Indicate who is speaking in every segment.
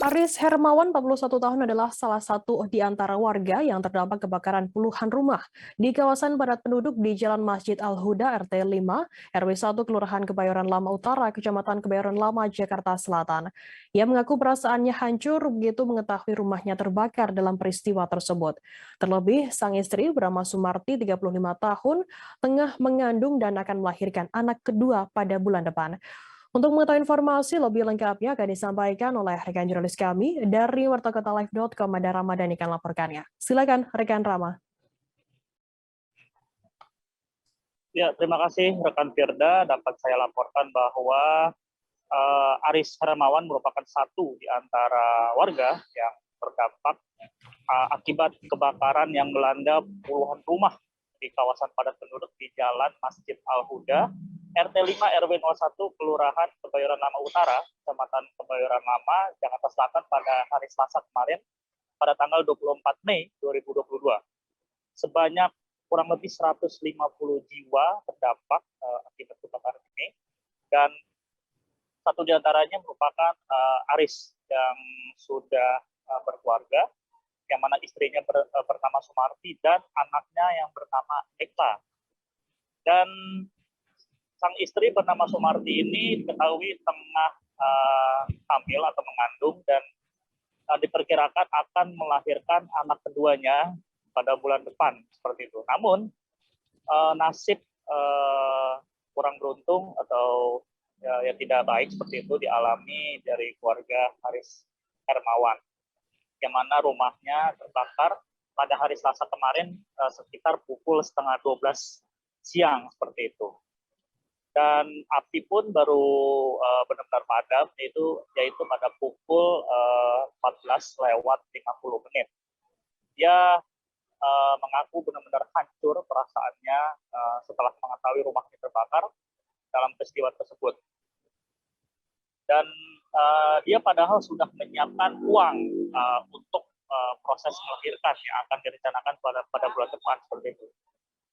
Speaker 1: Aris Hermawan, 41 tahun, adalah salah satu di antara warga yang terdampak kebakaran puluhan rumah di kawasan padat penduduk di Jalan Masjid Al-Huda RT 5, RW 1, Kelurahan Kebayoran Lama Utara, Kecamatan Kebayoran Lama, Jakarta Selatan. Ia mengaku perasaannya hancur begitu mengetahui rumahnya terbakar dalam peristiwa tersebut. Terlebih, sang istri bernama Sumarti, 35 tahun, tengah mengandung dan akan melahirkan anak kedua pada bulan depan. Untuk mengetahui informasi lebih lengkapnya akan disampaikan oleh rekan jurnalis kami dari wartakotalive.com, ada Ramadhani yang laporkannya. Silakan rekan Rama.
Speaker 2: Ya, terima kasih rekan Firda. Dapat saya laporkan bahwa Aris Hermawan merupakan satu di antara warga yang terdampak akibat kebakaran yang melanda puluhan rumah di kawasan padat penduduk di Jalan Masjid Al-Huda, RT 5 RW 01, Kelurahan Kebayoran Lama Utara, Kecamatan Kebayoran Lama, Jakarta Selatan pada hari Selasa kemarin pada tanggal 24 Mei 2022. Sebanyak kurang lebih 150 jiwa terdampak akibat kebakaran ini, dan satu di antaranya merupakan Aris yang sudah berkeluarga, yang mana istrinya bernama Sumarti dan anaknya yang bernama Eka. Dan sang istri bernama Sumarti ini diketahui tengah hamil atau mengandung dan diperkirakan akan melahirkan anak keduanya pada bulan depan, seperti itu. Namun nasib kurang beruntung atau yang tidak baik seperti itu dialami dari keluarga Aris Hermawan, yang mana rumahnya terbakar pada hari Selasa kemarin sekitar pukul 11:30 siang, seperti itu. Dan api pun baru benar-benar padam, yaitu pada pukul 14:50. Dia mengaku benar-benar hancur perasaannya setelah mengetahui rumahnya terbakar dalam peristiwa tersebut. Dan dia padahal sudah menyiapkan uang untuk proses melahirkan yang akan direncanakan pada bulan depan, seperti itu.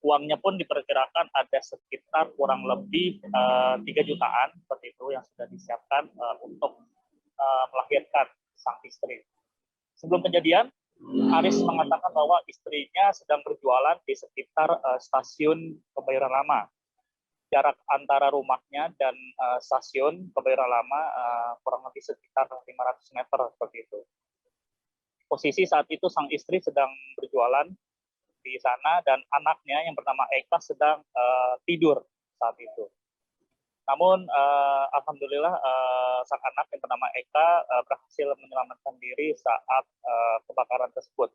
Speaker 2: Uangnya pun diperkirakan ada sekitar kurang lebih 3 jutaan, seperti itu, yang sudah disiapkan untuk melahirkan sang istri. Sebelum kejadian, Aris mengatakan bahwa istrinya sedang berjualan di sekitar stasiun Kebayoran Lama. Jarak antara rumahnya dan stasiun Kebayoran Lama kurang lebih sekitar 500 meter, seperti itu. Posisi saat itu sang istri sedang berjualan di sana dan anaknya yang bernama Eka sedang tidur saat itu. Namun alhamdulillah sang anak yang bernama Eka berhasil menyelamatkan diri saat kebakaran tersebut.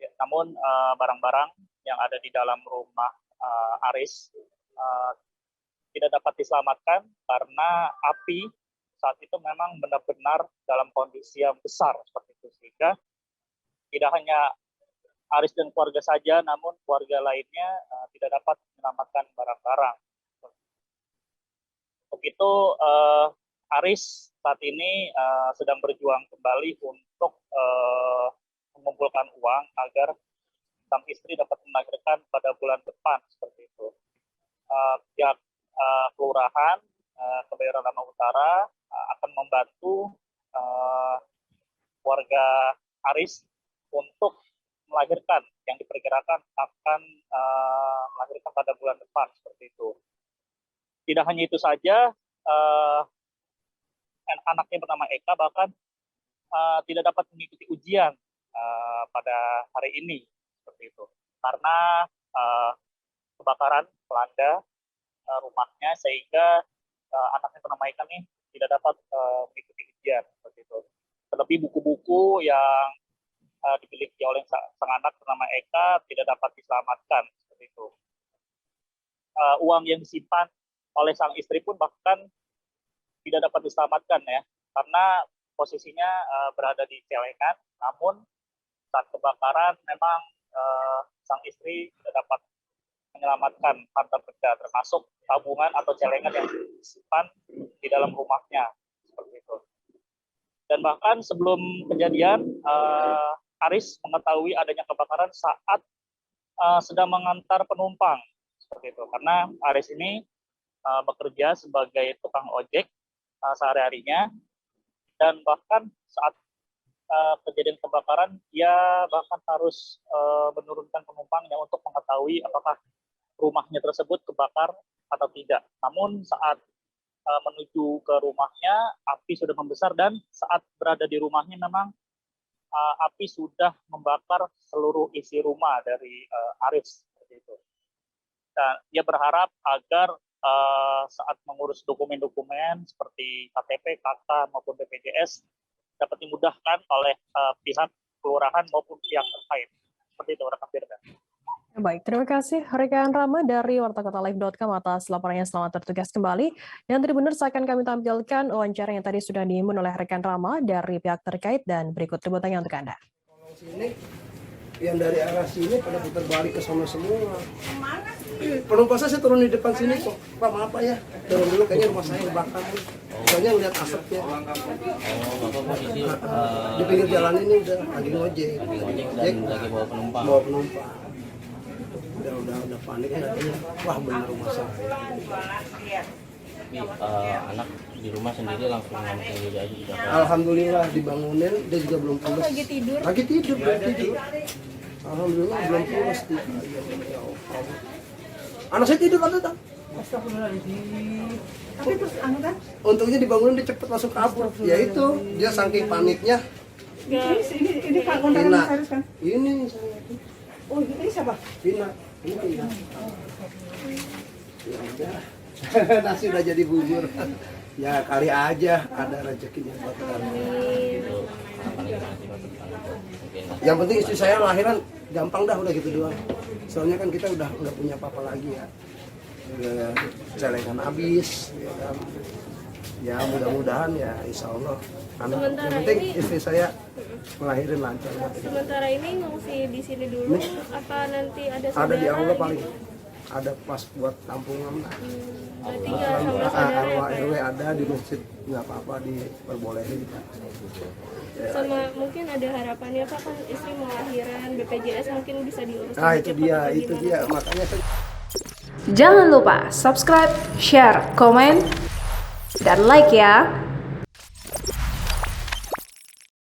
Speaker 2: Ya, namun barang-barang yang ada di dalam rumah Aris tidak dapat diselamatkan karena api saat itu memang benar-benar dalam kondisi yang besar, seperti itu, sehingga tidak hanya Aris dan keluarga saja, namun keluarga lainnya tidak dapat menyelamatkan barang-barang. Untuk itu, Aris saat ini sedang berjuang kembali untuk mengumpulkan uang agar sang istri dapat melahirkan pada bulan depan, seperti itu. Pihak Kelurahan Kebayoran Lama Utara akan membantu warga Aris untuk melahirkan yang diperkirakan akan melahirkan pada bulan depan, seperti itu. Tidak hanya itu saja, anaknya bernama Eka bahkan tidak dapat mengikuti ujian pada hari ini, seperti itu, karena kebakaran melanda rumahnya, sehingga anaknya bernama Eka nih tidak dapat mengikuti ujian, seperti itu. Terlebih buku-buku yang dimiliki oleh sang anak bernama Eka tidak dapat diselamatkan, seperti itu. Uang yang disimpan oleh sang istri pun bahkan tidak dapat diselamatkan, ya, karena posisinya berada di celengan. Namun saat kebakaran memang sang istri tidak dapat menyelamatkan harta benda, termasuk tabungan atau celengan yang disimpan di dalam rumahnya, seperti itu. Dan bahkan sebelum kejadian, Aris mengetahui adanya kebakaran saat sedang mengantar penumpang, seperti itu. Karena Aris ini bekerja sebagai tukang ojek sehari-harinya, dan bahkan saat kejadian kebakaran, dia bahkan harus menurunkan penumpangnya untuk mengetahui apakah rumahnya tersebut kebakar atau tidak. Namun saat menuju ke rumahnya, api sudah membesar dan saat berada di rumahnya memang api sudah membakar seluruh isi rumah dari Aris seperti itu. Dan dia berharap agar saat mengurus dokumen-dokumen seperti KTP, KK maupun BPJS dapat dimudahkan oleh pihak kelurahan maupun pihak terkait. Seperti itu, rekan Firda.
Speaker 1: Baik, terima kasih rekan Rama dari wartakotalive.com atas laporannya. Selamat bertugas kembali. Dan Tribuners akan kami tampilkan wawancara yang tadi sudah diimbun oleh rekan Rama dari pihak terkait dan berikut liputannya untuk Anda.
Speaker 3: Sini yang dari arah sini pada putar balik ke sana semua. Penumpang saya turun di depan sini kok. Pak maaf Pak ya, turun dulu kayaknya rumah saya kebakar. Soalnya ngeliat asapnya. Di pinggir jalan ini udah lagi ngojek.
Speaker 4: Lagi bawa penumpang.
Speaker 3: Bawa penumpang. Udah panik katanya. Wah benar rumah saya.
Speaker 4: Tapi anak di rumah sendiri langsung sendiri aja di Jakarta.
Speaker 3: Alhamdulillah dibangunin, dia juga belum pulas.
Speaker 5: Lagi tidur.
Speaker 3: Lagi tidur, belum tidur. Alhamdulillah belum pulas dia. Ya Allah. Anak saya tidur kan datang.
Speaker 5: Tapi terus kan?
Speaker 3: Untungnya dibangunin dia cepet langsung kabur. Ya itu, dia saking paniknya.
Speaker 5: Ini Pak kontrakan
Speaker 3: Pina.
Speaker 5: Mas Aris kan?
Speaker 3: Ini saya.
Speaker 5: Oh, ini siapa?
Speaker 3: Pina. Ini Pina. Ya udah. Nasi udah jadi bubur. Ya kali aja ada rezekinya buat kami. Yang penting istri saya lahiran gampang dah, udah gitu doang. Soalnya kan kita udah nggak punya apa-apa lagi ya. Udah celengan habis. Ya, kan. Ya mudah-mudahan ya insya Allah. Yang penting istri saya melahirin lancar.
Speaker 6: Sementara ini ngungsi di sini dulu, apa nanti ada saudara?
Speaker 3: Ada di Allah
Speaker 6: gitu?
Speaker 3: paling. Ada pas buat tampungan.
Speaker 6: Berarti nggak sama saudara
Speaker 3: RW,
Speaker 6: ya, Pak?
Speaker 3: RW ada di masjid, nggak apa-apa diperbolehin.
Speaker 6: Sama mungkin ada harapannya Pak, kan istri mau lahiran, BPJS mungkin bisa diurus.
Speaker 3: Nah
Speaker 6: lebih
Speaker 3: itu
Speaker 6: cepat
Speaker 3: dia,
Speaker 6: atau
Speaker 3: itu
Speaker 6: gimana?
Speaker 3: dia makanya.
Speaker 7: Jangan lupa subscribe, share, komen, dan like ya.